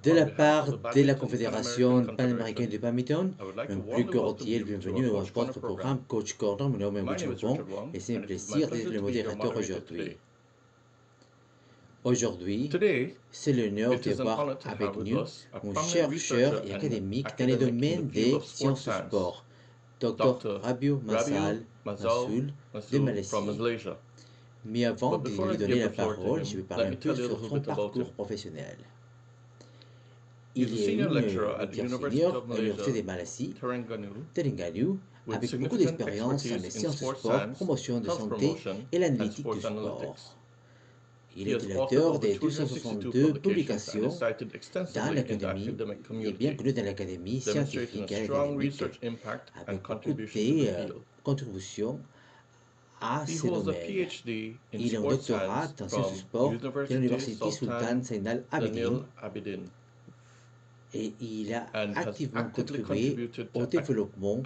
De la part de la Confédération panaméricaine du badminton, un plus cordial bienvenue à votre programme Coach Corner. Mon nom est Richard Wong et c'est un plaisir d'être le modérateur aujourd'hui. Aujourd'hui, c'est l'honneur d'avoir avec nous un chercheur et académique dans les domaines des sciences du sport, Dr. Rabiu Massoul de Malaisie. Mais avant de lui donner la parole, je vais parler un peu sur son parcours professionnel. Il est une senior à l'Université de Malaisie, Terengganu, avec beaucoup d'expérience en les sciences du sport, promotion de santé et l'analytique du sport. Il est l'auteur de 262 publications dans l'académie et bien connu dans l'académie scientifique et académique, avec beaucoup de contributions à ce domaine. Il a un doctorat en sciences du sport de l'Université Sultan Zainal Abidin et il a activement contribué au développement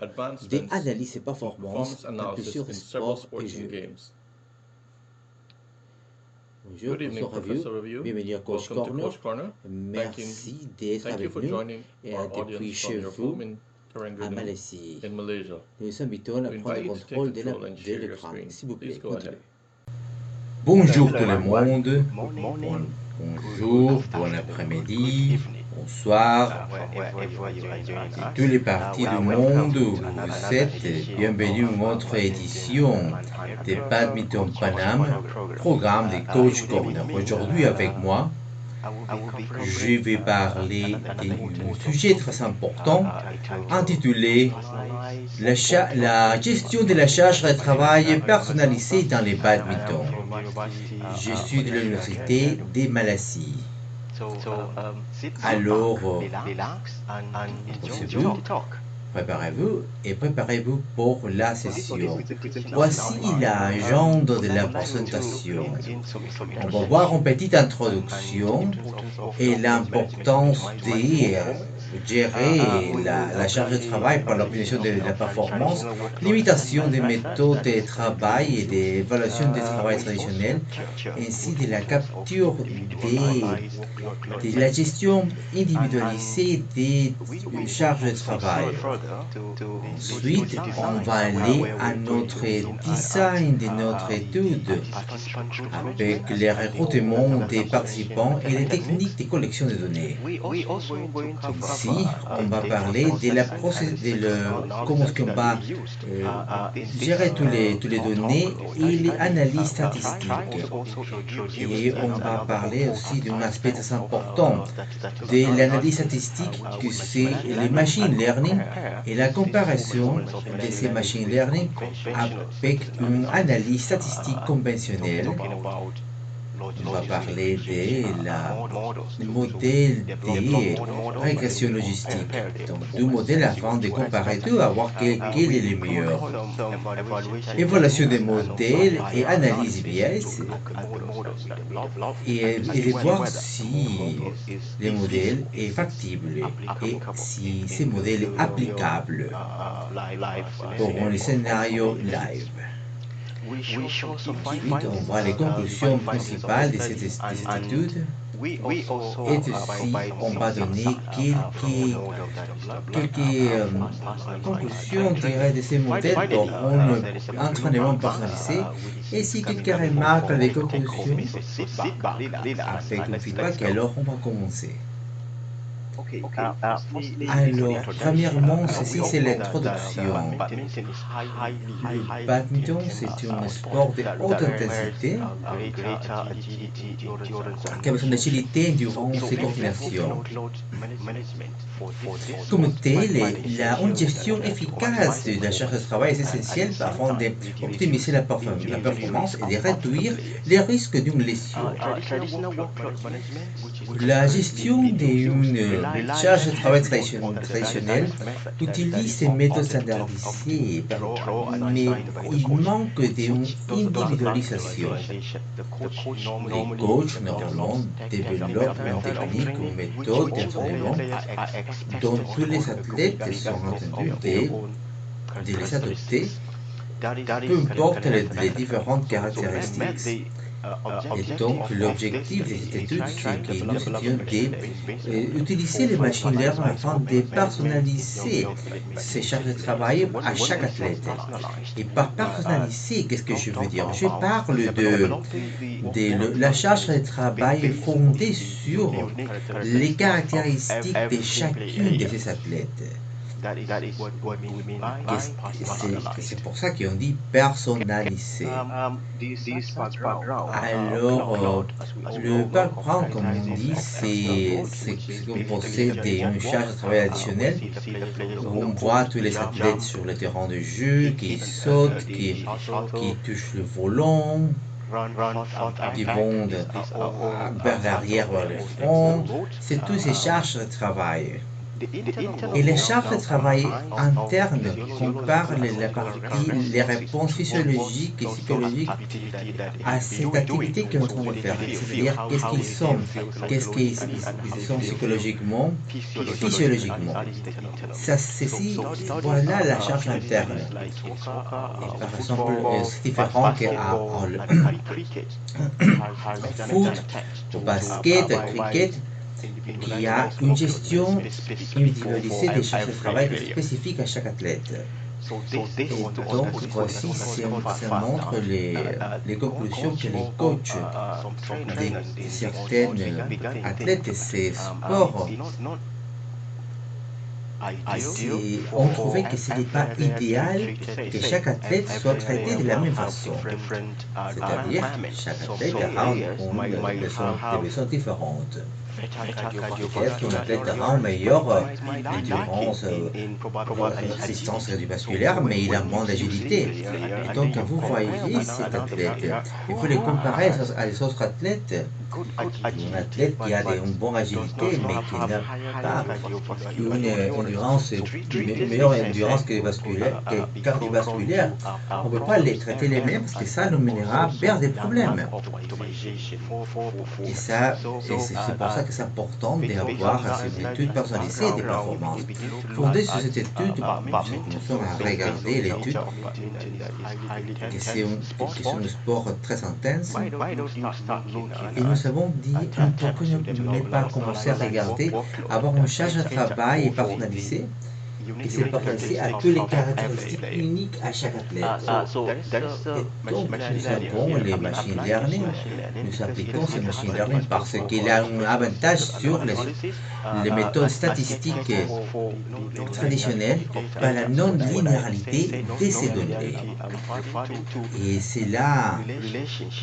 des analyses et performances dans plusieurs sports et jeux. Bonjour, professeur Rabiu. Bienvenue à Coach Corner. Merci d'être avec nous depuis chez vous à Malaisie. Nous vous invitons à prendre le contrôle de l'écran. S'il vous plaît, continuez. Bonjour tout le monde. Bonjour, bon après-midi, bonsoir. De toutes les parties du monde où vous êtes, bienvenue à notre édition de Badminton Panam, programme de Coach Corner. Aujourd'hui avec moi, je vais parler d'un sujet très important intitulé la gestion de la charge de travail personnalisée dans les badminton. Je suis de l'Université de Malaisie. Alors, préparez-vous et préparez-vous pour la session. Voici l'agenda de la présentation. On va voir une petite introduction et l'importance de gérer la charge de travail par l'optimisation de la performance, limitation des méthodes de travail et d'évaluation des travail traditionnels, ainsi de la capture de la gestion individualisée des charges de travail. Ensuite, on va aller à notre design de notre étude avec les recrutements des participants et les techniques de collection de données. Ici, on va parler de comment est-ce qu'on va gérer tous les données et les analyses statistiques. Et on va parler aussi d'un aspect très important de l'analyse statistique que c'est le machine learning et la comparaison de ces machine learning avec une analyse statistique conventionnelle. On va parler du modèle de régression logistique. Donc, du modèle afin de comparer deux, à voir quel est le meilleur. Évaluation des modèles et analyse biais. Et de voir si le modèle est factible et si ce modèle est applicable pour un scénario live. Ensuite, on voit les conclusions principales de cette étude. Et aussi, on va donner quelques conclusions de ces modèles pour un entraînement personnalisé, ainsi que quelques remarques des conclusions avec un feedback. Alors, on va commencer. Alors, premièrement, ceci c'est l'introduction. Le badminton, c'est un sport de haute intensité qui a besoin d'agilité durant ses coordinations. Comme tel, une gestion efficace de la charge de travail est essentielle afin d'optimiser la performance et de réduire les risques d'une lésion. La gestion d'une charge de travail traditionnelle utilise des méthodes standardisées, mais il manque d'une individualisation. Les coachs normalement développent une technique ou méthode d'entraînement dont tous les athlètes sont entendus de les adopter, peu importe les différentes caractéristiques. Et donc, l'objectif de cette étude, c'est que nous étions d'utiliser les machines learning afin de personnaliser ces charges de travail à chaque athlète. Et par personnaliser, qu'est-ce que je veux dire? Je parle de la charge de travail fondée sur les caractéristiques de chacune de ces athlètes. C'est pour ça qu'on dit personnalisé. Alors, le background, comme on dit, c'est composé d'une charge de travail additionnelle. On voit tous les athlètes sur le terrain de jeu qui sautent, qui touchent le volant, qui vont vers l'arrière, vers le front. C'est toutes ces charges de travail. Et les charges de travail internes comparent les réponses physiologiques et psychologiques à cette activité qu'on est en train de faire. C'est-à-dire qu'est-ce qu'ils sont psychologiquement, physiologiquement. Voilà la charge interne. Et par exemple, c'est différent qu'en foot, au basket, au cricket, qui a une gestion individualisée des charges de travail spécifiques à chaque athlète. Et donc, voici, ça montre les conclusions que les coachs de certains athlètes de ces sports ont trouvé que ce n'est pas idéal que chaque athlète soit traité de la même façon. C'est-à-dire, chaque athlète a des besoins différentes. Peut-être qu'un athlète aura une meilleure endurance, résistance cardiovasculaire, mais il a moins d'agilité. Et donc, quand vous voyez cet athlète, il faut le comparer à les autres athlètes. Un athlète qui a une bonne agilité, mais qui n'a pas une meilleure endurance cardiovasculaire, on ne peut pas les traiter les mêmes parce que ça nous mènera vers des problèmes. Et c'est pour ça que c'est important d'avoir cette étude personnalisée des performances. Fondée sur cette étude, nous sommes à regarder l'étude, que c'est un sport très intense. Et nous avons dit pourquoi ne pas commencer à regarder, avoir une charge de travail personnalisée qui s'est personnalisée à toutes les caractéristiques uniques à chaque athlète. Et donc, nous avons les machine learning, nous appliquons ces machine learning parce qu'il a un avantage sur les méthodes statistiques traditionnelles par la non-linéarité de ces données. Et cela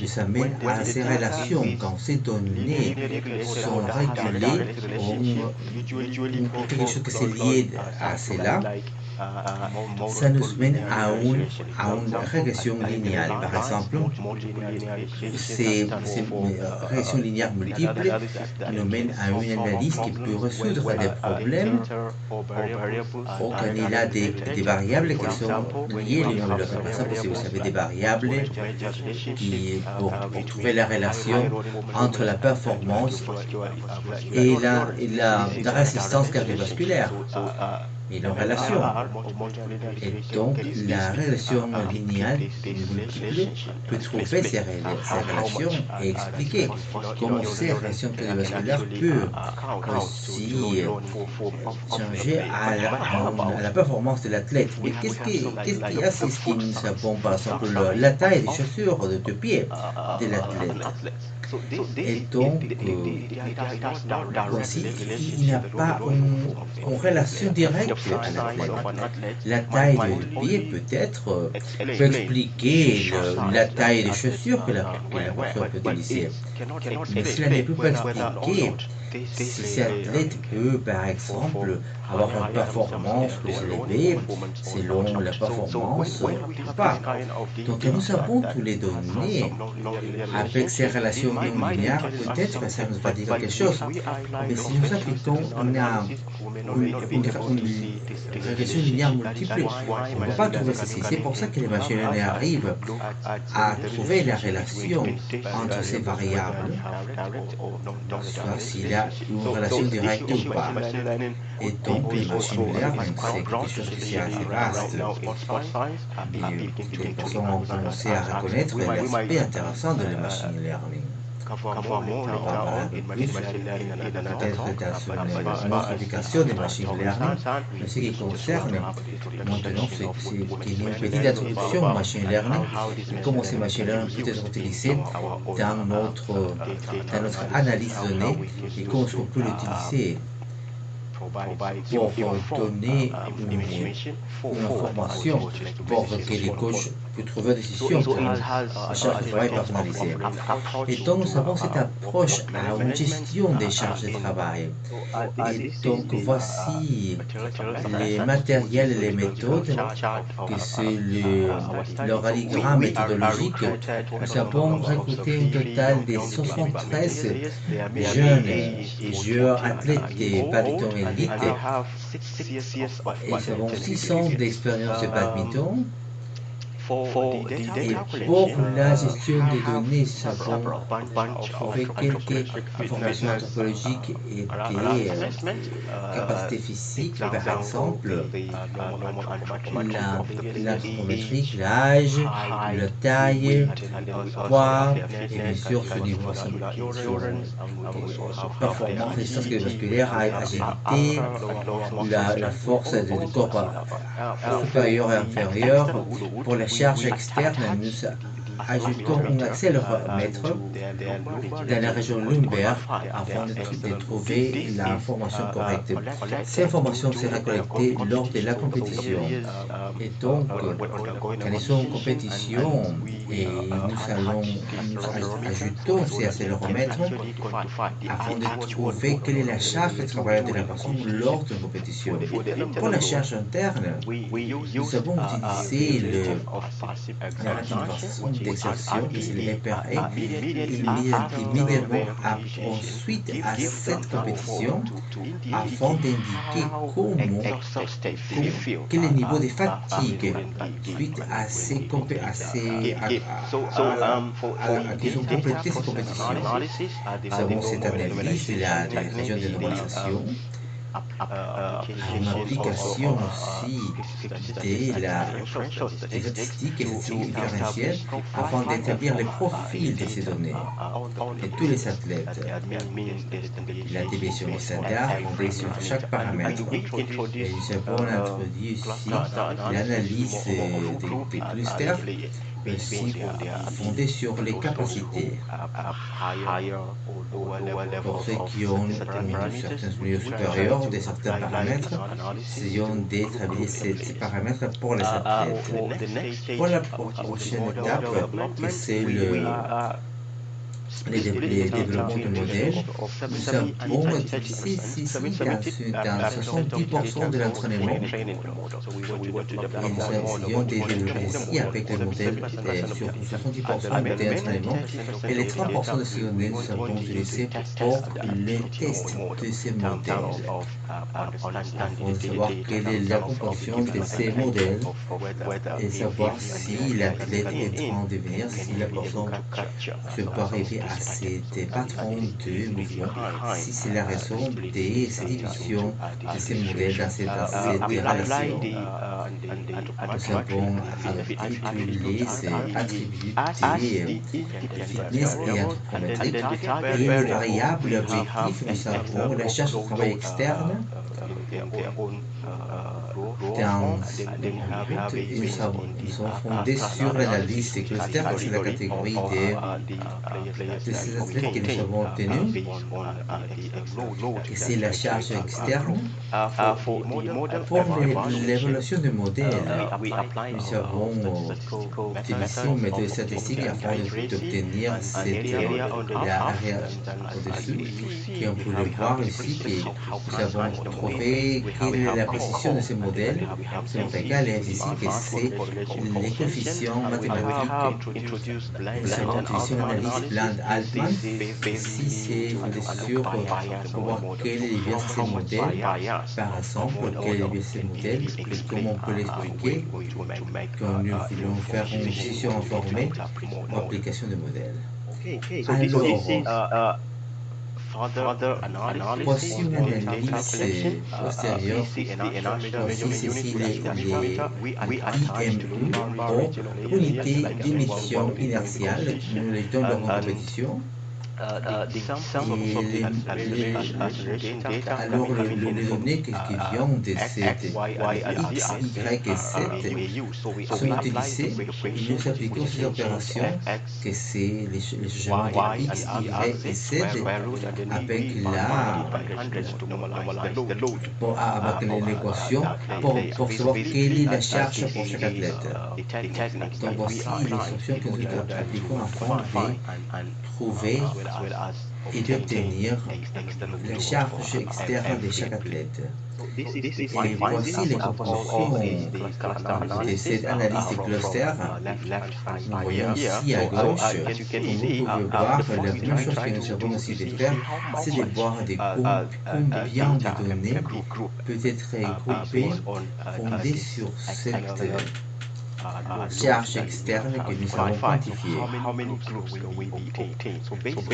nous amène à ces relations. Quand ces données sont régulées, quelque chose qui est lié à cela, ça nous mène à une régression linéaire. Par exemple, ces régressions linéaires multiples nous mènent à une analyse qui peut résoudre des problèmes ou quand il y a des variables qui sont liées l'une à l'autre. Par exemple, si vous avez des variables pour trouver la relation entre la performance et la résistance cardiovasculaire. Et leur relation. Et donc, la relation linéaire multiple peut trouver ces relations et expliquer comment ces relations cardiovasculaires peuvent aussi changer à la performance de l'athlète. Mais qu'est-ce qu'il y a si nous savons, par exemple, la taille des chaussures de pied de l'athlète? Et donc, aussi, il n'y a pas une relation directe à l'athlète. La taille du pied peut expliquer la taille des chaussures que la personne peut utiliser. Mais cela ne peut pas expliquer si cet athlète peut, par exemple, avoir une performance plus élevée selon la performance ou pas. Donc nous avons toutes les données avec ces relations non linéaires, peut-être que ça nous va dire quelque chose. Mais si nous appliquons une régression linéaire multiple, on ne peut pas trouver ceci. C'est pour ça que les machines learning arrivent à trouver la relation entre ces variables, soit s'il y a une relation directe ou pas. Et donc, les machine learning, c'est quelque chose qui est assez vaste. Et les personnes ont commencé à reconnaître l'aspect intéressant de la machine learning. Peut-être dans une autre application de machine learning, mais ce qui concerne maintenant, c'est qu'il y a une petite introduction au machine learning et comment ces machine learning peut être utilisé dans notre analyse de données et comment on peut l'utiliser pour donner une information pour que les coachs puissent trouver des décisions pour la charge de travail personnalisée. Et donc nous avons cette approche à une gestion des charges de travail. Et donc voici les matériels et les méthodes, que c'est l'organigramme méthodologique. Nous avons recruté un total de 73 jeunes joueurs athlètes de badminton élite et nous avons 6 ans d'expérience de badminton. Et pour la gestion des données, nous avons trouvé quelques informations anthropologiques et des capacités physiques, par exemple l'anthropométrique, l'âge, la taille, le poids, et bien sûr ce niveau de performance, résistance cardiovasculaire, agilité, la force du corps supérieur et inférieur. Pour la charge externe, nous ajoutons un accéléromètre dans la région lumbaire afin de trouver l'information correcte. Ces informations seront collectées lors de la compétition. Et donc, quand nous sommes en compétition, et nous ajoutons ces accéléromètres afin de trouver quelle est la charge de travail de la personne lors d'une compétition. Pour la charge interne, nous avons utilisé la rapidité d'exertion, qui est le FRE, immédiatement ensuite à cette compétition afin d'indiquer quel est le niveau de fatigue suite à qu'ils ont complété ces compétitions. Nous avons cette analyse de la région de normalisation, une application aussi des statistiques et des statistiques différentielles afin d'établir le profil de ces données de tous les athlètes. La déviation standard fondée sur chaque paramètre. Et nous avons introduit aussi l'analyse des clusters, aussi fondée sur les capacités. Pour ceux qui ont certains milieux supérieurs de certains paramètres, essayons d'établir ces paramètres pour les athlètes. Pour la prochaine étape, c'est les développements de modèles, nous avons utilisé ceci dans 70% de l'entraînement et nous essayons de développer ici avec les modèles sur 70% de l'entraînement et les 30% de ces données nous avons utilisé pour les tests de ces modèles afin de savoir quelle est la composition de ces modèles et savoir si l'athlète est en train de venir, si la personne se peut arriver à ces patrons de mouvement, si c'est la raison de ces divisions de ces modèles dans cette relation. Nous avons calculé ces attributs de fitness et anthropométrique et les variables objectifs, nous avons la charge de travail externe nous sommes fondés sur l'analyse des clusters, c'est la catégorie de ces athlètes que nous avons obtenus, et c'est la charge externe. Pour l'évaluation du modèle, nous avons utilisé une méthode statistique afin d'obtenir l'area au-dessus, et on peut le voir ici que nous avons trouvé quelle est la précision de ces modèles. C'est notre cas, ici que c'est les coefficients mathématiques. Nous avons utilisé l'analyse Bland-Altman. Ici, c'est fondé sur pour voir quel est bien ces modèles, par exemple, quel est bien ces modèles, et comment on peut l'expliquer quand nous voulons faire une décision informée pour l'application de modèles. Alors, voici une analyse postérieure. Voici ceci les IMU, ou unité d'émission inertiale. Nous les donnons en compétition. Alors, les données qui viennent de cette X, Y et Z sont utilisées et nous appliquons ces opérations que c'est les changements de X, Y et Z avec l'équation pour savoir quelle est la charge pour chaque athlète. Donc voici les instructions que nous appliquons afin de trouver et d'obtenir la charge externe de chaque athlète. Et voici les conclusions de cette analyse de cluster. Nous voyons ici à gauche, comme vous pouvez voir, la première chose que nous avons essayé de faire, c'est de voir combien de données peut être groupées fondées sur cette charge externe que nous avons quantifiée.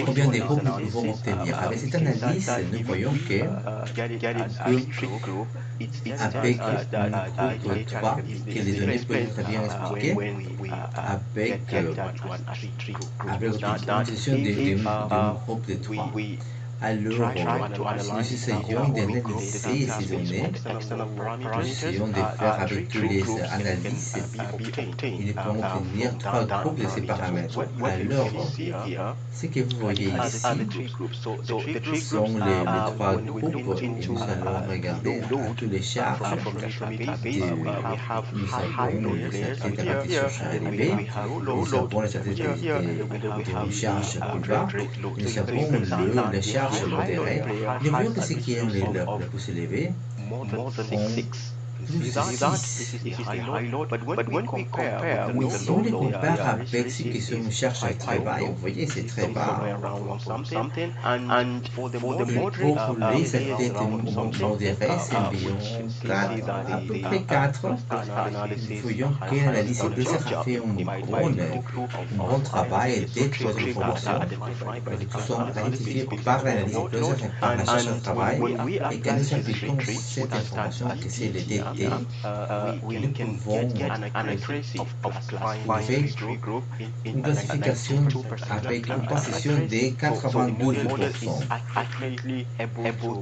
Combien de groupes nous pouvons obtenir? Avec cette analyse, nous voyons que avec un groupe 3, que les données peuvent être bien expliquées, avec l'utilisation d'un groupe de 3. Alors, nous essayons d'analyser ces données, nous essayons de faire avec tous les analyses et nous pouvons obtenir 3 groupes de ces paramètres. Alors, ce que vous voyez ici sont les 3 groupes et nous allons regarder à tous les charges. Nous avons les athlètes à répétition élevée, nous avons les athlètes de charge plus bas, nous avons la charge modérée. Nous voyons que ceux qui ont les plus élevés ont plus de 6. Mais si on les compare avec ceux qui sont une charge très bas, vous voyez c'est très bas. Pour les athlètes modérés, c'est environ 4, à peu près 4. Nous voyons que l'analyse cluster a fait un bon travail d'étude d'informations qui sont identifiées par l'analyse cluster et par la charge de travail. Et quand nous appliquons cette information, que c'est le DT, nous pouvons faire une classification avec une précision de 92%.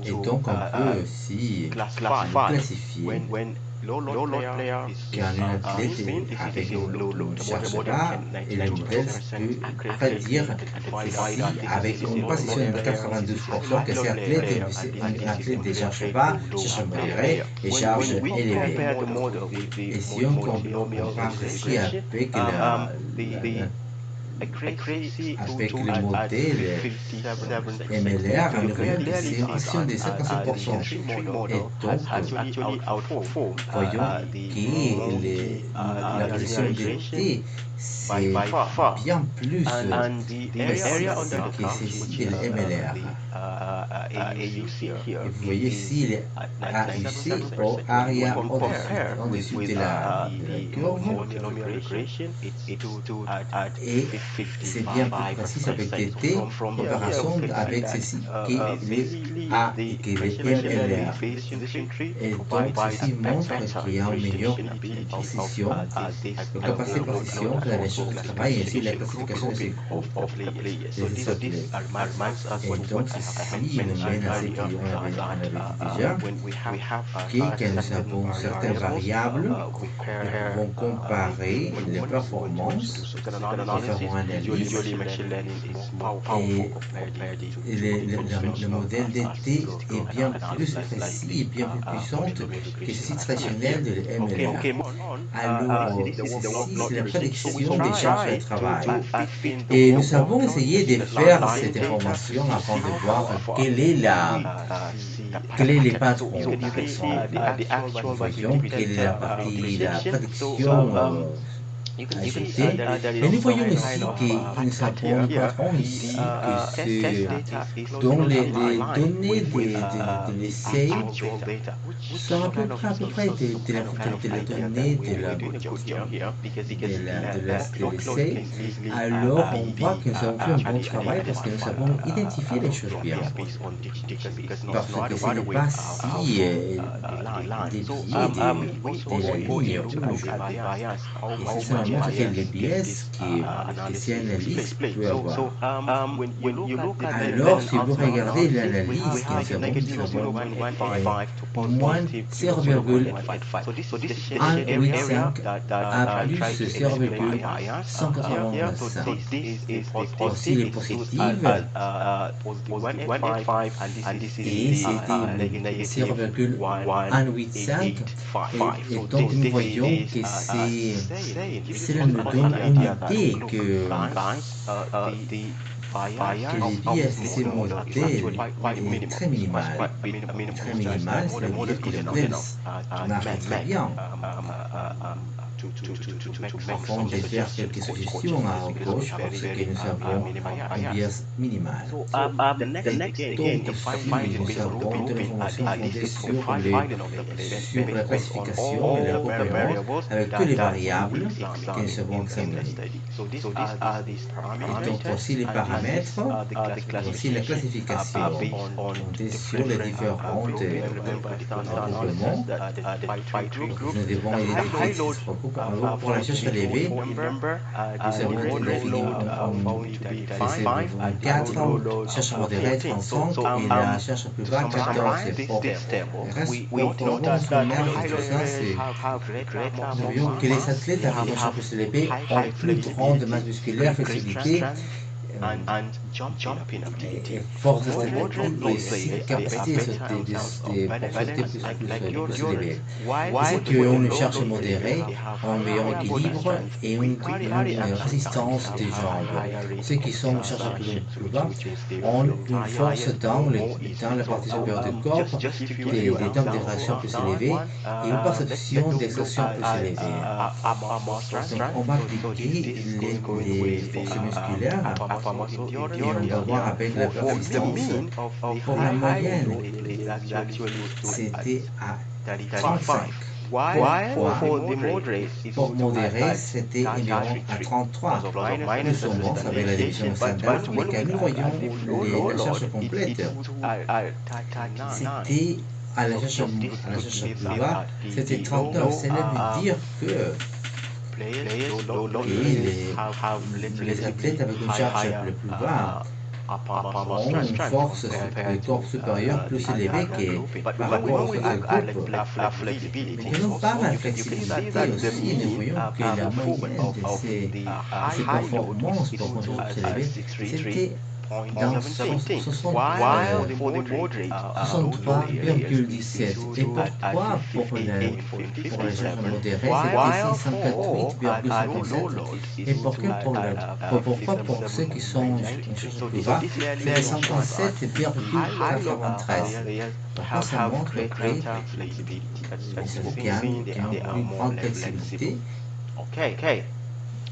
Et donc on peut aussi classifier qu'un athlète avec une charge bas et le modèle peut prédire ceci avec une précision de 92% que c'est un athlète de charge bas, charge modérée et charge élevée. Et si on compare ceci avec le modèle MLR, nous voyons que c'est une précision de 57%. Et donc, voyons que la précision de T, c'est bien plus précise que ceci de MLR. Et vous voyez ici les AUC, ou Area au-dessus de la curve. Et c'est bien plus précis avec des T en comparaison avec ceci qui est les A et qui est les MLR. Et donc ceci montre qu'il y a une meilleure précision, une capacité de précision dans les choses de travail et ainsi la classification de ces groupes, des athlètes. Et donc ceci nous mène à ce qu'on avait dit déjà, que nous avons certaines variables, nous pouvons comparer les performances, faire une analyse, et le modèle DT est bien plus précis et bien plus puissant que ce site traditionnel de MLR. Alors, ceci, c'est la prédiction information des charges de travail. Et nous avons essayé de faire cette information afin de voir quel est les patrons, par exemple. Nous voyons quelle est la prédiction ajoutée. Et nous voyons ici que nous avons le patron ici, que c'est dans les données de l'essai sont à peu près de la donnée de l'essai. Alors on voit que nous avons fait un bon travail parce que nous avons identifié les choses bien. Parce que ce n'est pas si dévié de la ligne rouge. Et c'est seulement quel est biais que ces analyses peuvent avoir. Alors, si vous regardez l'analyse que nous avons moins 0,185 à plus 0,185. Voici les positives. Et c'était 0,185. Et donc, nous voyons que cela nous donne une idée que les biais de ces modèles est très minimal. Très minimal, c'est-à-dire que le modèle marche très bien. Afin de faire quelques suggestions à gauche parce que nous avons un biais minimal. Donc, si nous avons de l'information fondée sur la classification et le regroupement avec toutes les variables que nous avons examinées. Et donc, voici les paramètres, voici la classification fondée sur les différents regroupements. Nous devons identifier ces regroupements. Alors, pour la recherche élevée, nous avons défini en 4, cherche modérée 35 et la cherche plus bas 14. Pour le reste, pour sommaire de tout ça, nous voyons que les athlètes avec une charge plus élevée ont plus grande masse musculaire, flexibilité, et force d'athlétisme et aussi capacité de sauter plus élevée. C'est qu'une charge modérée a un meilleur équilibre et une résistance des jambes. Ceux qui sont en charge plus bas ont une force dans la partie supérieure du corps, des temps de réaction plus élevés et une perception d'exertion plus élevée. Donc on va appliquer les forces musculaires et on va voir avec la persistance. Pour la moyenne, c'était à 35. Pour modéré, c'était environ à 33. Plus ou moins, avec la division standard, mais quand nous voyons la charge complète, c'était à la charge plus bas, c'était 39. Cela veut dire que les athlètes avec une charge plus bas ont une force de corps supérieure plus élevée que par rapport au groupe. Mais nous parlons de la flexibilité aussi, nous voyons que la moyenne de ces performances pour un groupe élevé, c'était dans 63,17. Et pourquoi pour les charges modérées, c'était 648,57. Et pourquoi pour ceux qui sont en charge plus bas, c'était 57,93. Pourquoi ça montre qu'il y a une plus grande flexibilité.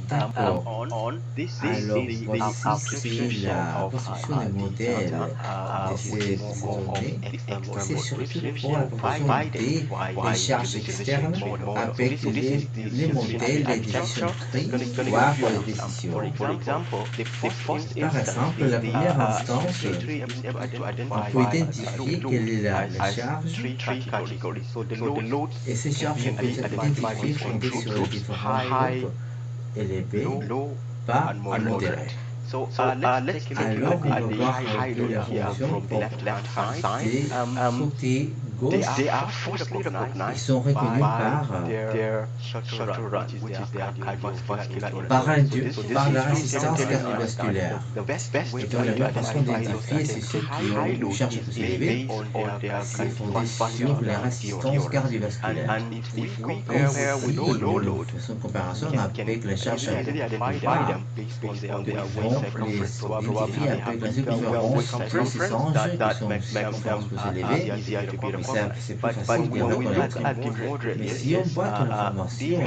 D'accord. Alors, voici la construction des modèles de ces données. C'est surtout pour la proportion des charges externes avec les modèles de décision prise, voire pour les décisions. Par exemple, la première instance, on peut identifier quelle est la charge et ces charges peuvent être identifiées fondées sur les différents groupes. Élevé, bas, modéré. Alors, on va voir la fonction pour côté gauche, ils sont reconnus par leur résistance cardiovasculaire. Et donc la meilleure façon d'identifier, c'est ceux qui ont une charge plus élevée, c'est fondé sur la résistance cardiovasculaire. Et si nous faisons une comparaison avec la charge bas, nous pouvons les identifier avec la différence entre ces anges qui sont circonférence plus élevée, mais c'est plus facile de reconnaître. Mais si on voit une information,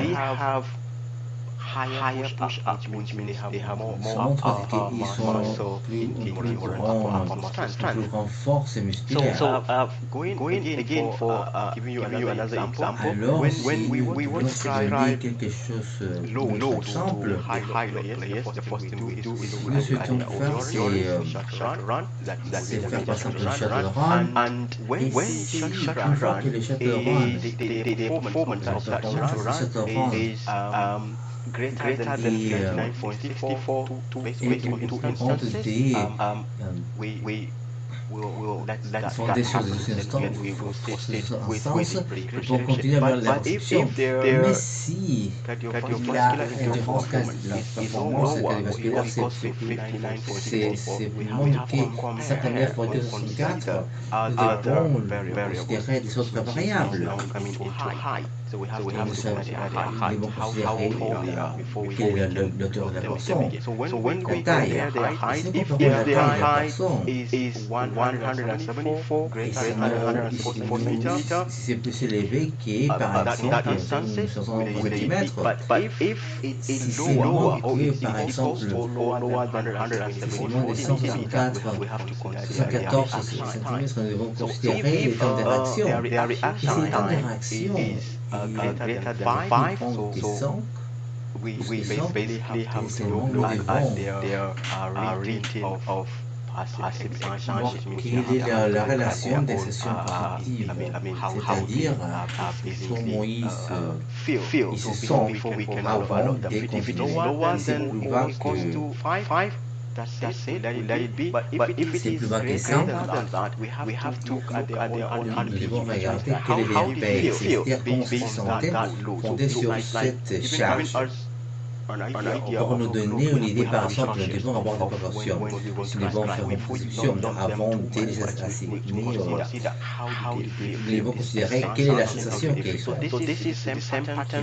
montre qu'ils sont plus grande force musculaire. Alors, si nous voulons donner quelque chose, un autre exemple, si nous souhaitons faire, c'est faire par exemple le shuttle run, et si une fois que le shuttle run, greater than 39.64 fondé sur des instances pour continuer à avoir la perception. Mais si la performance cardiovasculaire c'est montre que 59,64, nous devons considérer des autres variables. Nous devons considérer quelle est la hauteur de la personne, la taille. Et si nous comparons la taille de la personne, si c'est plus élevé que par exemple 500 cm, si c'est moins que par exemple si c'est moins de 174 cm, nous devons considérer les temps de réaction. Et si les temps de réaction greater than 5, so we basically have to look at their rate of passive expansion. Quelle est la relation des sessions positives, c'est-à-dire comment ils se sentent avant de continuer. C'est plus bas que c'est plus bas que 100, nous devons regarder quel est l'effet, c'est-à-dire comment se sentait fondé sur cette charge. Pour nous donner une idée, par exemple, nous devons avoir des proportions. Si nous devons faire une prescription avant de les assigner, nous devons considérer quelle est la sensation qu'ils ont.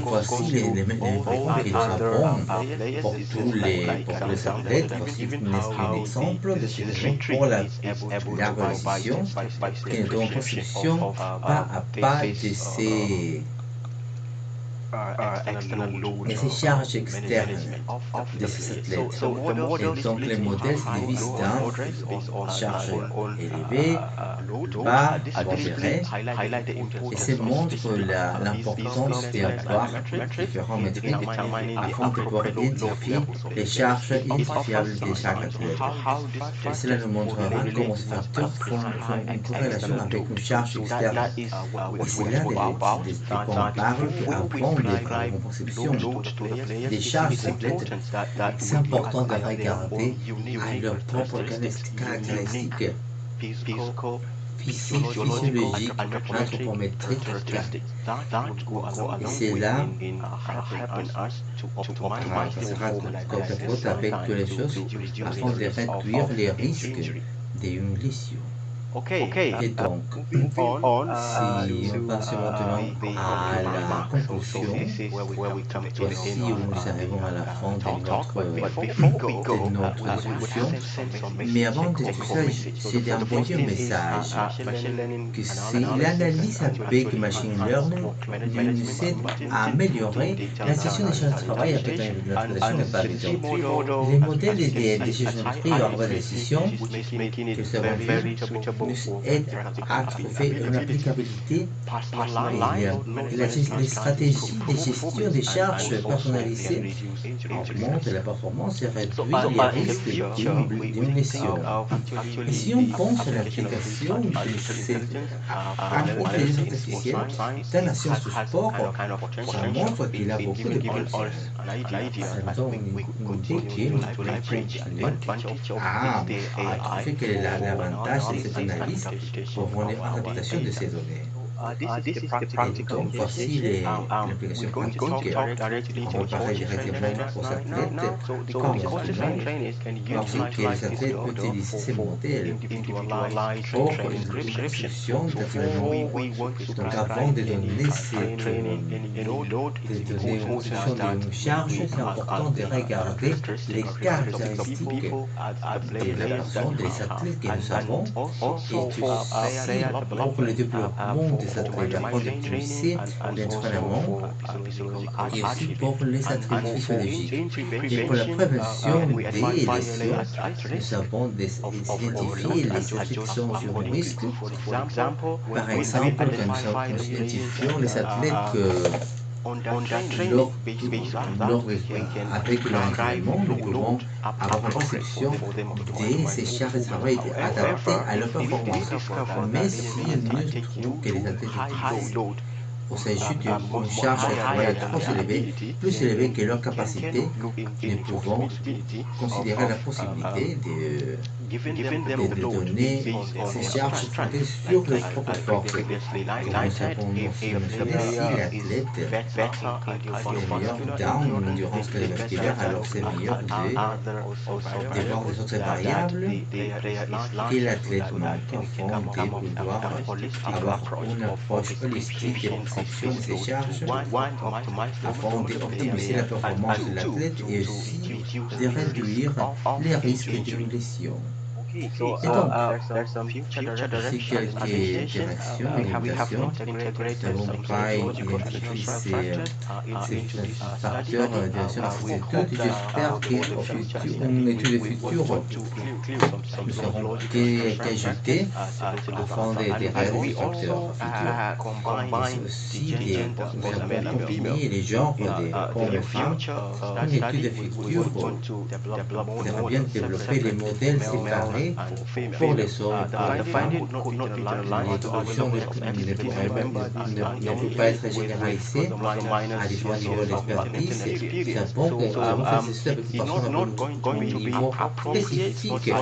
Voici les éléments que nous avons pour tous les athlètes. Voici un exemple de ce que nous avons pour la répétition, que nous devons prescription pas à pas de ces et ces charges externes de ces athlètes. Et donc les modèles se divisent dans charge élevée, bas, modéré, et se montre l'importance d'avoir différents métriques afin de pouvoir identifier les charges identifiables de chaque athlète. Et cela nous montrera comment ces facteurs font une corrélation avec une charge externe. Et c'est là qu'on parle qu'avant de prendre une conception des charges athlètes, c'est important de regarder à leurs propres caractéristiques physiologiques, anthropométriques. Et c'est là qu'on sera côte à côte avec toutes les choses afin de réduire les risques d'une lésion. Et donc, si on passe maintenant à la conclusion, voici où nous arrivons à la fin de notre discussion. Mais avant de tout ça, c'est d'envoyer un message que c'est l'analyse avec machine learning nous aide à améliorer la gestion des charges de travail avec l'implémentation de Babylon. Les modèles de gestion de prix hors de décision que nous avons vus nous aide à trouver une applicabilité les stratégies de gestion des charges personnalisées augmentent la performance et réduisent les risques d'une lésion. Et si on pense à l'application de l'intelligence artificielle dans la science du sport, ça montre qu'il a beaucoup de potentiel. Ça donne une idée que nous pourrions continuer à trouver quel est l'avantage de cette analyse pour une adaptation de ces données. Et donc, voici l'application pratique. On va parler directement aux athlètes comme instrument, parce que les athlètes peuvent utiliser ces modèles pour une construction d'entraînement. Donc, avant de donner une construction d'une charge, c'est important de regarder les caractéristiques des personnes, des athlètes que nous avons, et aussi pour le développement des athlètes, la productivité, l'entraînement, et aussi pour les athlètes physiologiques. Et pour la prévention des lésions, nous avons identifié les athlètes qui sont sur un risque. Par exemple, quand nous identifions les athlètes avec l'entraînement, nous pouvons avoir une perception de ces charges de travail adaptées à leur performance. Mais si nous trouvons que les athlètes utilisent il s'agit d'une charge de travail trop élevée, plus élevée que leur capacité, nous pouvons considérer la possibilité de donner ces charges fondées sur leur propre force. Nous avons aussi mentionné si l'athlète est meilleur dans une endurance cardiovasculaire, alors c'est meilleur de voir des autres variables et l'athlète manque afin de pouvoir avoir une approche holistique de conception de ces charges afin d'optimiser la performance de l'athlète et aussi de réduire les risques d'une lésion. Et donc, voici quelques directions et limitations. Nous n'avons pas identifié ces facteurs de direction à cette étude. J'espère qu'une étude future, nous serons qu'ajoutés afin de réaliser ces facteurs futurs. Et aussi, nous avons combiné les genres des hommes et femmes. Une étude future devra bien développer les modèles séparés pour les hommes et pour les femmes. L'évolution ne peut pas être généralisée à différents niveaux d'expertise. C'est bon que nous avons fait ces avec une personne à un niveau spécifique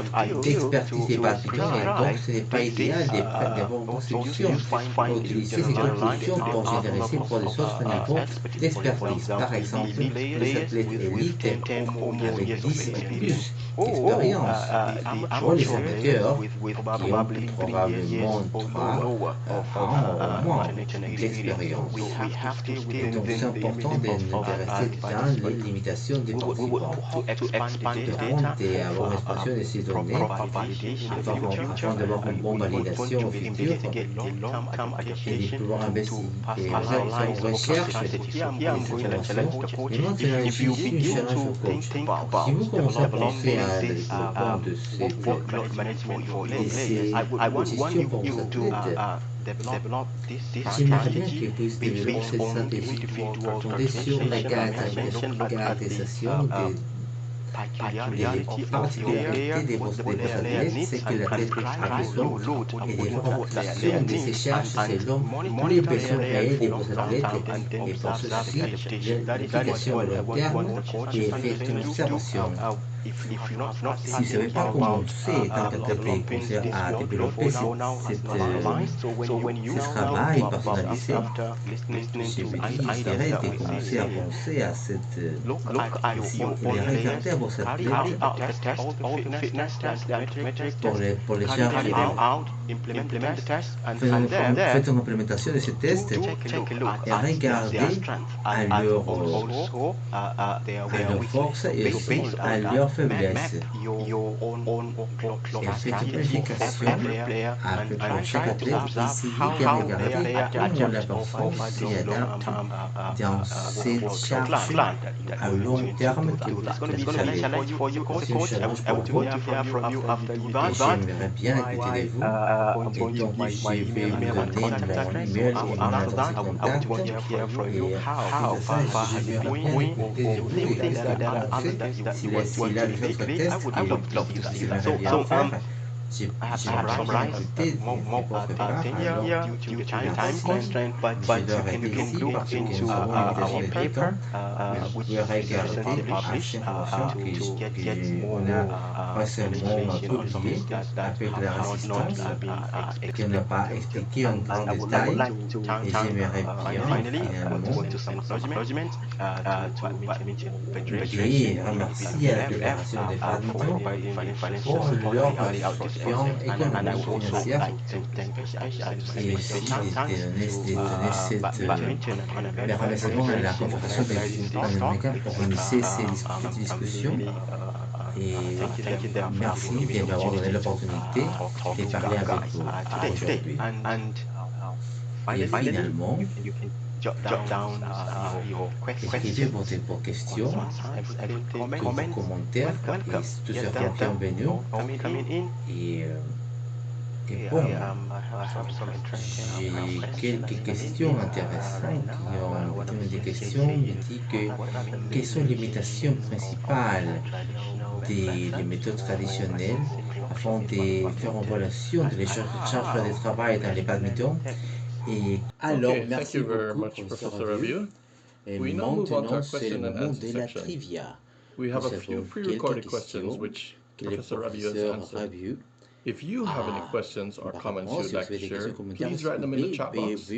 d'expertise et particulière, et donc ce n'est pas idéal d'avoir une conception pour utiliser ces conclusions pour généraliser pour les autres niveaux d'expertise. Par exemple, les athlètes élites avec 10 et plus d'expérience, pour les amateurs qui ont probablement 3 ans au moins d'expérience. Et donc c'est important de rester dans les limitations des participants. Et avoir l'expansion de ces données afin d'avoir une bonne validation au futur et de pouvoir investir en recherche des informations. Et maintenant, j'ai une challenge au coach. Si vous commencez à penser à développement de ces gestions pour vos athlètes, j'aimerais bien qu'ils puissent développer cette stratégie fondée sur la caractérisation des particularités de vos athlètes, c'est que l'athlète a besoin et des variations de ces charges selon les besoins réels de vos athlètes, et pour ceci, l'application à long terme et fait une observation. Si vous ne savez pas comment faire tant qu'athlète à développer ce travail personnalisé, je vous dirais de commencer à penser à cette et regarder à vos athlètes pour les charges. Faites une implémentation de ces tests et regardez à leur force et aussi à leur faiblesse. Et faites une vérification pour chaque athlète, essayez de regarder comment la performance s'y adapte dans cette charge à long terme que vous avez. C'est une challenge pour vous et j'aimerais bien écouter de vous. Et donc, je vais vous donner mon email et mon adresse de contact. Et après ça, j'aimerais bien écouter de vous et qu'est-ce que vous pensez s'il a d'autres tests et j'aimerais bien faire. j'ai rajouté des photographes, alors due to the time constraint, je dois arrêter ici parce que nous avons une limitation de temps. Vous pouvez regarder à ces informations qu'on a récemment publiées avec la résistance et qu'on n'a pas expliqué en grand détail. Et j'aimerais bien finalement et remercier à la Fédération de badminton pour leur participation économique et financière et aussi de donner le remerciement à la Confédération des Panaméricains pour organiser ces discussions et merci de m'avoir donné l'opportunité de parler avec vous aujourd'hui. Et finalement, écrivez vos questions, vos commentaires, et tous seront bienvenus. Et bon, j'ai quelques questions intéressantes qui ont des questions me disent quelles sont les limitations principales des méthodes traditionnelles afin de faire en relation de les charges de travail dans les badminton. Et alors, merci beaucoup, professeur Rabiu. Et maintenant, c'est le moment de la trivia. Nous avons quelques questions que le professeur Rabiu. If you have any questions or comments you'd like to share, please write them in the chat box.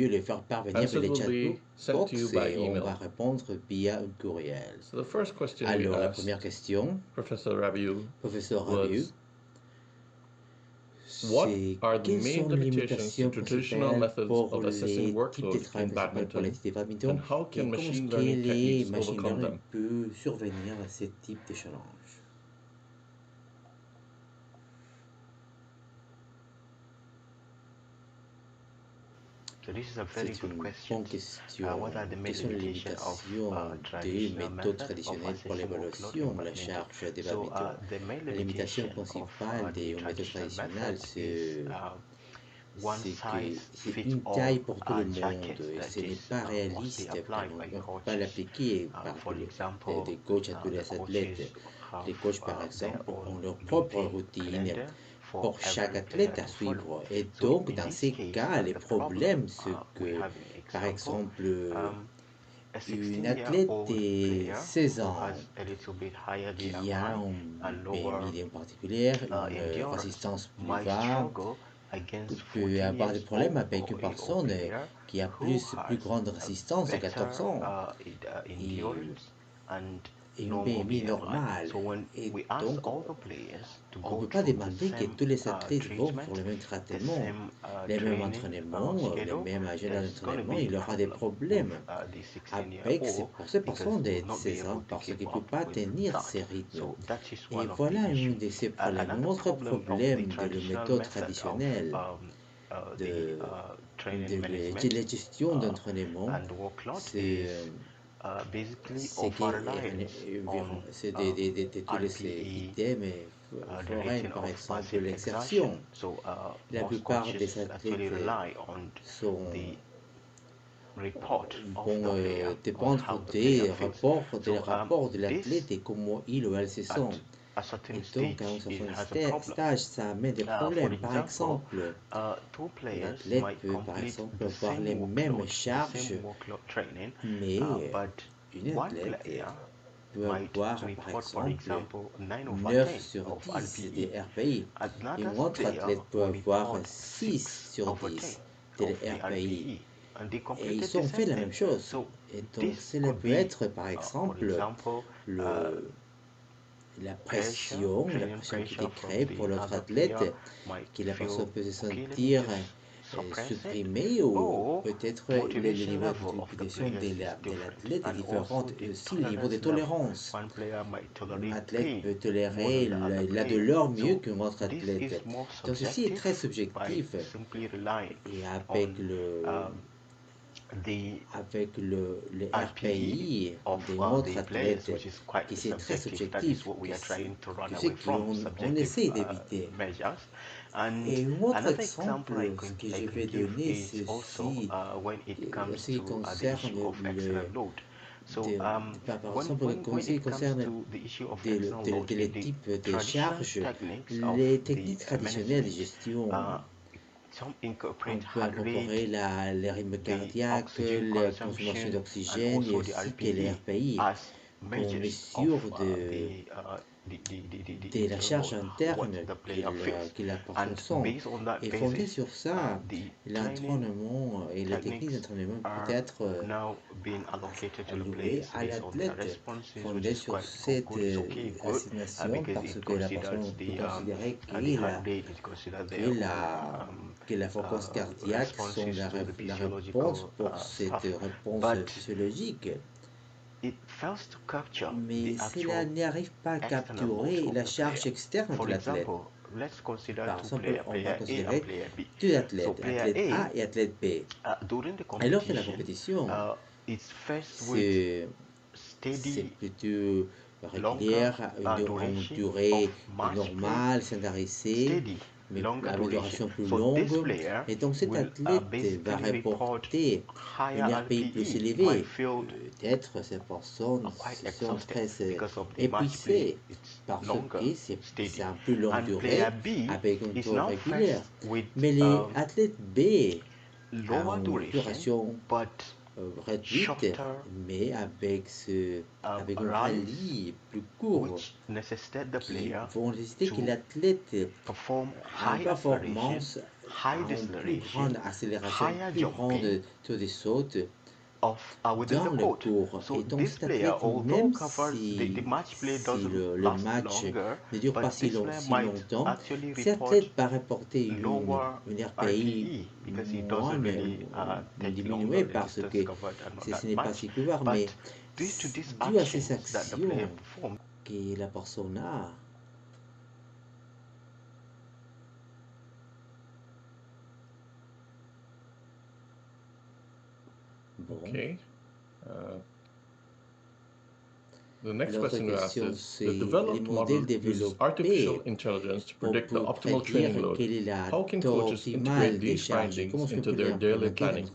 Answers will be sent to you by email. On va répondre via un courriel. So the first question Alors, we la asked première question, Professor Rabiu was, what are the main limitations to traditional methods of assessing workload in badminton, and how can machine learning techniques overcome them? Peut survenir à ce type de challenge. C'est une bonne question. Quelles sont les limitations des méthodes traditionnelles pour l'évaluation de la charge des badminton? La limitation principale des méthodes traditionnelles, c'est que c'est une taille pour tout le monde et ce n'est pas réaliste. On ne peut pas l'appliquer par des coachs à tous les athlètes. Les coachs, par exemple, ont leur propre routine pour chaque athlète à suivre. Et donc, dans ces cas, les problèmes, c'est que, par exemple, une athlète de 16 ans qui a un milieu particulier, une résistance plus vague, peut avoir des problèmes avec une personne qui a plus grande résistance de 14 ans et une BMI normale. Et donc, on ne peut pas demander que tous les athlètes vont pour le même traitement, les mêmes entraînements, les mêmes agenda d'entraînement. Il y aura des problèmes avec ces personnes de 16 ans parce qu'ils ne peuvent pas tenir ces rythmes. Et voilà un de ces problèmes. Un autre problème de la méthode traditionnelle de la gestion d'entraînement, c'est de tous les items forains, par exemple l'exertion. La plupart des athlètes vont dépendre des rapports de l'athlète et comment il ou elle se sent. Et donc, à un certain stage, ça met des problèmes. Par exemple, l'athlète peut, par exemple, avoir les mêmes charges, mais une athlète peut avoir, par exemple, 9 sur 10 des RPI. Et une autre athlète peut avoir 6 sur 10 des RPI. Et ils ont fait la même chose. Et donc, cela peut être, par exemple, la pression qui est créée pour l'autre athlète, que la personne peut se sentir supprimée, ou peut-être le niveau de motivation de l'athlète est différent, et aussi le niveau de tolérance. Un athlète peut tolérer la douleur mieux qu'un autre athlète. Donc ceci est très subjectif. Et avec le RPI des autres athlètes, qui c'est très subjectif, qu'on essaie d'éviter. Et un autre exemple que je vais donner, c'est aussi ce qui concerne par exemple, quand il concerne les types de charges, les techniques traditionnelles de gestion, on peut incorporer les rythmes cardiaques, la consommation d'oxygène et aussi que les RPI comme mesure de la charge interne que la personne sent. Et fondé sur ça, l'entraînement et les techniques d'entraînement peut être allouées à l'athlète, fondé sur cette assignation parce que la personne peut considérer que la fréquence cardiaque sont la réponse pour cette réponse physiologique. Mais cela n'arrive pas à capturer la charge externe de l'athlète. Par exemple, on va considérer deux athlètes, athlète A et athlète B. Et lors de la compétition, c'est plutôt régulière, une durée normale, standardisée, mais avec une duration plus longue. Et donc cet athlète va reporter une RPI plus élevée. Peut-être ces personnes se sont très épuisées parce que c'est un plus longue durée avec une tour régulière. Mais les athlètes B ont une duration réduite, mais avec un rallye plus court, qui vont nécessiter que l'athlète a une performance à une plus grande accélération, plus grande taux de saute dans le cours. Et donc cet athlète, même si le match ne dure pas si longtemps, cet athlète va reporter une RPI moins diminuée parce que ce n'est pas si couvert, mais dû à ces actions que la personne a. Bon. Okay. The next question we asked is, the developed model uses artificial intelligence to predict the optimal training load. How can coaches integrate these findings into their daily planning?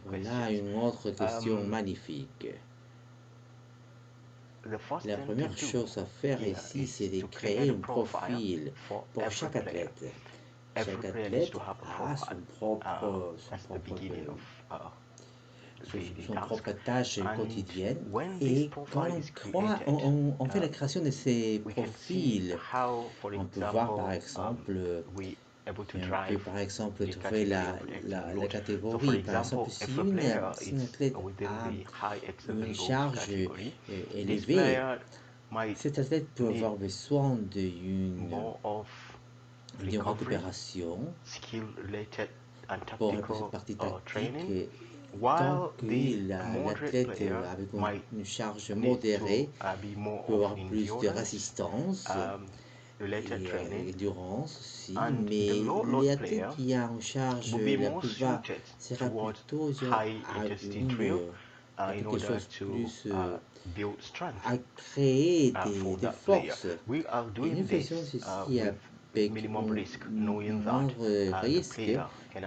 Voilà une autre question magnifique. La première chose à faire ici, c'est de créer un profil pour chaque athlète. Chaque athlète a son propre tâche quotidienne. Et quand on fait la création de ces profils, on peut voir par exemple trouver la catégorie. Par exemple, si un athlète a une charge élevée, cet athlète peut avoir besoin d'une récupération pour cette partie tactique, tant que l'athlète avec une charge modérée peut avoir plus de résistance et endurance aussi, mais les athlètes qui ont une charge la plus basse sera plutôt à quelque chose de plus à créer des forces. Et nous faisons ceci avec moindre risque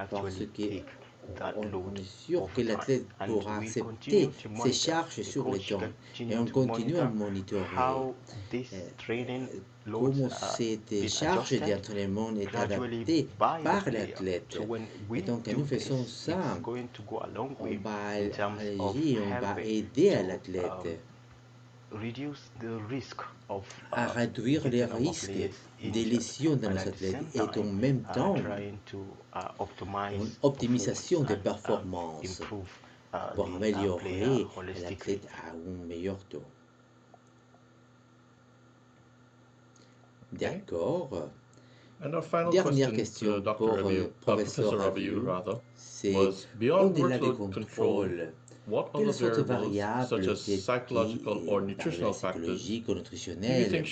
parce qu'on est sûr que l'athlète pourra accepter ces charges sur le temps et on continue à monitorer comment cette charge d'entraînement est adaptée par l'athlète. Et donc quand nous faisons ça, on va agir, on va aider à l'athlète à réduire les risques des lésions dans les athlètes et en même temps une optimisation des performances pour améliorer l'athlète à un meilleur taux. D'accord. Dernière question pour professeur Rabiou, c'est au-delà des contrôles, quelles sortes de variables psychologiques ou nutritionnelles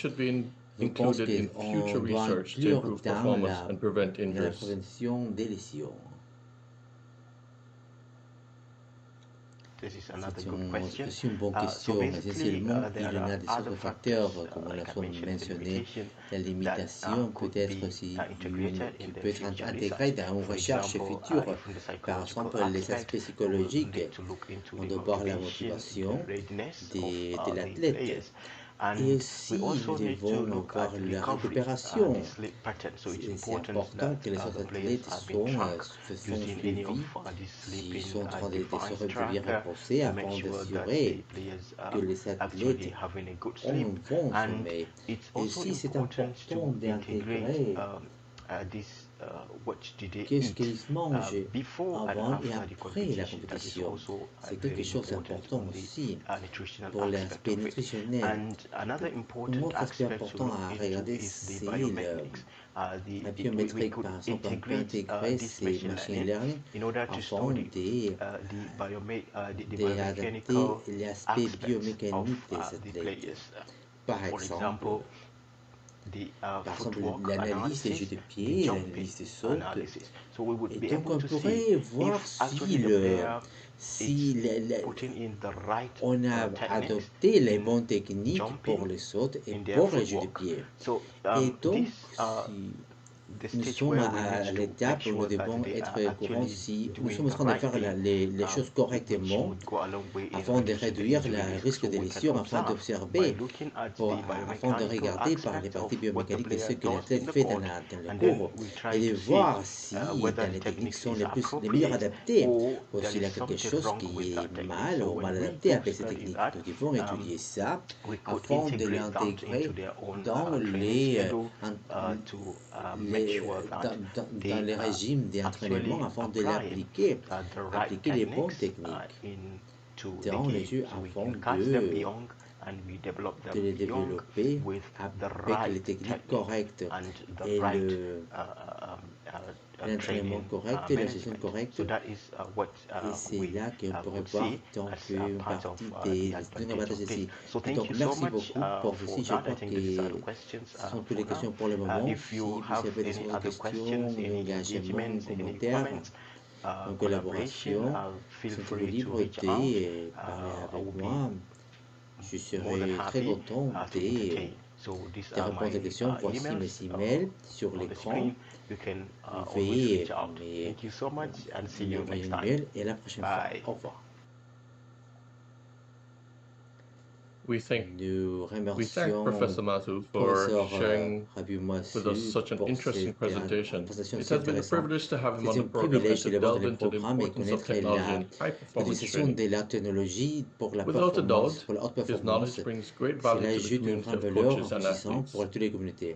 vous pensez qu'on doit inclure dans la prévention des lésions? C'est aussi une bonne question. Essentiellement, il y en a des autres facteurs, comme on l'a mentionné, la limitation peut-être aussi qui peut être intégrée dans une recherche future. Par exemple, les aspects psychologiques. On doit voir la motivation de l'athlète. Et aussi, nous devons voir la récupération. C'est important que les autres athlètes sont suivis, s'ils sont en train de se bien reposer afin d'assurer que les athlètes ont un bon sommeil. Et aussi, c'est important d'intégrer qu'est-ce qu'ils mangent avant et après la compétition. C'est quelque chose d'important aussi pour l'aspect nutritionnel. Un autre aspect important à regarder, c'est la biométrique. Par exemple, on peut intégrer ces machine learning afin d'adapter l'aspect biomécanique des athlètes. Par exemple, l'analyse des jeux de pied, l'analyse des sautes. Et donc, on pourrait voir si on a adopté les bonnes techniques pour les sautes et pour les jeux de pied. Et donc, si nous sommes à l'étape où nous devons être au courant si nous sommes en train de faire les choses correctement afin de réduire le risque de lésion, afin d'observer, afin de regarder par les parties biomécaniques de ce que l'athlète fait dans le cours et de voir si dans les techniques sont les mieux adaptées ou s'il y a quelque chose qui est mal ou mal adapté avec ces techniques. Nous devons étudier ça afin de l'intégrer dans dans les régimes d'entraînement afin de l'appliquer, appliquer les bonnes techniques dans les jeux afin de les développer avec les techniques correctes et l'entraînement correct et la gestion correcte. Et c'est là qu'on pourrait voir donc une partie des avantages ici. Donc merci beaucoup pour ceci. Je crois que ce sont toutes les questions pour le moment. Si vous avez des autres questions, engagements, commentaires, en collaboration, sentez-vous libre de parler avec moi. Je serai très content de répondre à des questions. Voici mes emails sur l'écran. Veuillez m'envoyer un email et à la prochaine fois. Au revoir. Nous remercions Professor Masu for sharing with us such an interesting presentation. It has been a privilege to have him on the program and to delve into the importance of technology in high-performance training. Without a doubt, his knowledge brings great value to the community of coaches and athletes.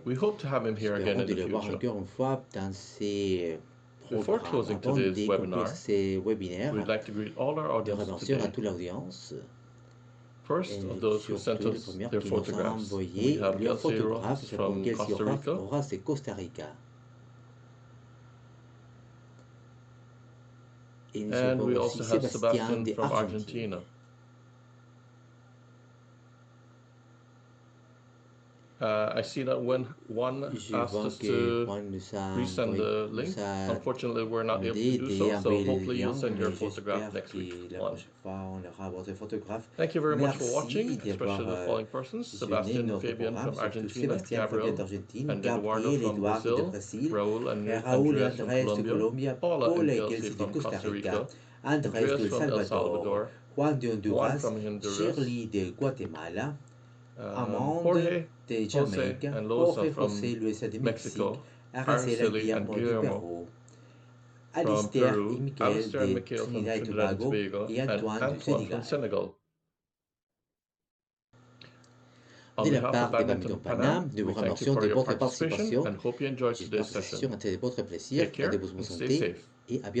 We hope to have him here again in the future. Before closing today's webinar, we'd like to greet all our audience today. First of those who sent us their photographs, we have Kelsey Rojas from Costa Rica. And we also have Sebastian from Argentina. I see that when one asked us to resend the link, unfortunately we're not able to do so, so hopefully you'll send your photograph next week. Thank you very much for watching, especially the following persons: Sebastian and Fabian from Argentina, Gabriel and Eduardo from Brazil, Raul and Andreas from Colombia, Paula and Kelsey from Costa Rica, Andreas from El Salvador, Juan from Honduras, Jorge, Jose, and Losa from Mexico, Araceli and Guillermo from Peru, Alistair and Mikhail from Trinidad and Tobago, and Antoine from Senegal. De la part des Badminton Paname, nous vous remercions de votre participation. And hope you enjoyed today's session. C'était de votre plaisir et de votre santé. Et à bientôt.